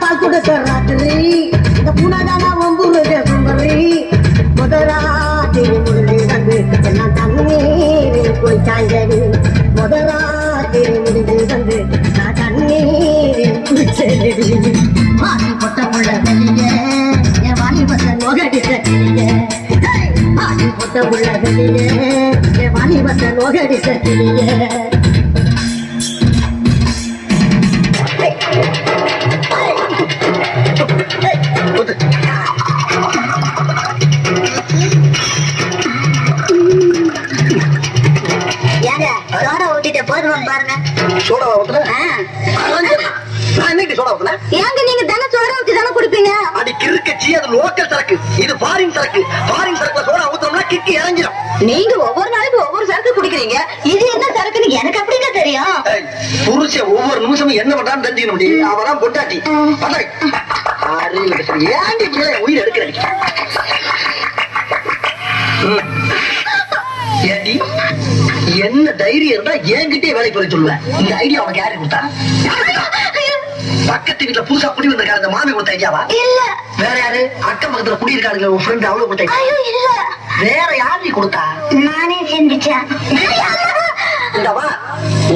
பால் கொடுக்க ராத்திரி இந்த புனதான ஒம்புருக சுந்தரி முதராத்திரி முடிஞ்சு வந்து எல்லாம் தண்ணீரில் போய் சாய்ந்தது முதராத்திரி முடிஞ்சு வந்து நான் தண்ணீரில் குளிச்சது மாறி பொட்ட உள்ள வெளியே என் வாலிபத்தை நோகடிச்ச கிளியே மாறி பொட்ட உள்ள வெளியே என் வாலிபத்தை நோகடிச்ச கிளியே நீங்க ஒவ்வொரு நாளைக்கு ஒவ்வொரு சரக்கு குடிக்கிறீங்க இது என்ன சரக்குன்னு எனக்கு அப்படிங்க தெரியும் புருஷன் ஒவ்வொரு நிமிஷமும் என்ன பண்றான்னு தெரிஞ்சுக்க முடியும் அவதான் பொட்டாட்டி உயிர் எடுக்கிறேன் என்ன தைரியம் இருந்தா என்கிட்டே வேலைக்கு போய் சொல்லுவேன் இந்த ஐடியா உனக்கு யாரு கொடுத்தா பக்கத்து வீட்டுல புதுசா குடி வந்திருக்காரு அந்த மாமி கொடுத்த ஐடியாவா இல்ல வேற யாரு அக்கம் பக்கத்துல குடி இருக்காங்க உன் ஃப்ரெண்ட் அவ்வளவு கொடுத்த இல்ல வேற யாரு கொடுத்தா நானே சிந்திச்சேன்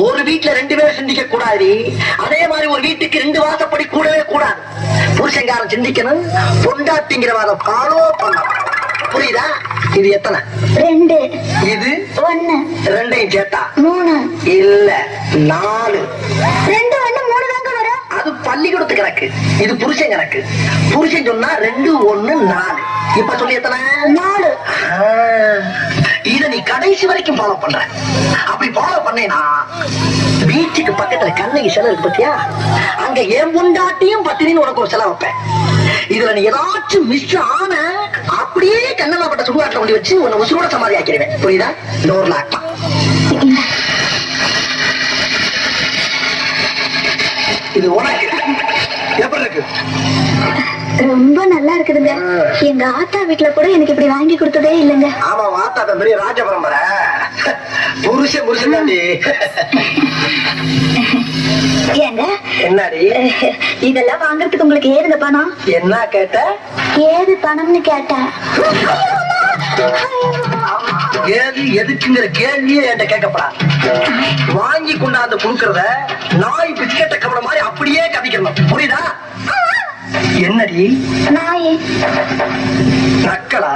ஒரு வீட்டுல 2 பேரும் சிந்திக்க கூடாது அதே மாதிரி ஒரு வீட்டுக்கு 2 வாசப்படி கூடவே கூடாது புருஷங்காரன் சிந்திக்கணும் பொண்டாட்டிங்கிற வாதம் ஃபாலோ பண்ணணும் புரியுதா இது எத்தனை 2 இது 1 2ஐயும் சேர்த்தா 3 இல்ல 4 2 1 3 தாங்க வரும் அது பள்ளிக்கூடத்து கணக்கு இது புருஷன் கணக்கு புருஷன் சொன்னா 2 1 4 இப்ப சொல்லி எத்தனை 4 இத நீ கடைசி வரைக்கும் ஃபாலோ பண்ற அப்படி ஃபாலோ பண்ணேனா வீட்டுக்கு பக்கத்துல கண்ணகி சிலை இருக்கு பத்தியா அங்க என் பொண்டாட்டியும் பத்தினின்னு உனக்கு ஒரு சிலை வைப்பேன் இதுல நீ ஏதாச்சும் மிஸ் ஆன அப்படியே கண்ணமாப்பட்ட சுடுகாட்டில் கொண்டு வச்சு உன்னை உசுரோட சமாதி ஆக்கிடுவேன் புரியுதா டோர்ல ஆக்கலாம் இது உனக்கு எப்படி இருக்கு ரொம்ப நல்லா இருக்குதுங்க எங்க ஆத்தா வீட்டுல கூட எனக்கு இப்படி வாங்கி கொடுத்ததே இல்லைங்க ஆமா ஆத்தா பெரிய ராஜ பரம்பரை புருஷன் தாண்டி ஏங்க என்னடி இதெல்லாம் வாங்கறதுக்கு உங்களுக்கு ஏதுங்க பணம் என்ன கேட்ட ஏது பணம்னு கேட்டேன் ஏது எதுக்குங்கிற கேள்வியே என்கிட்ட கேட்கப்படாது வாங்கி கொண்டாந்து கொடுக்கறத நாய் பிஸ்கெட்ட கவலை மாதிரி அப்படியே கவிக்கணும் புரியுதா என்னடி நாயே நக்கலா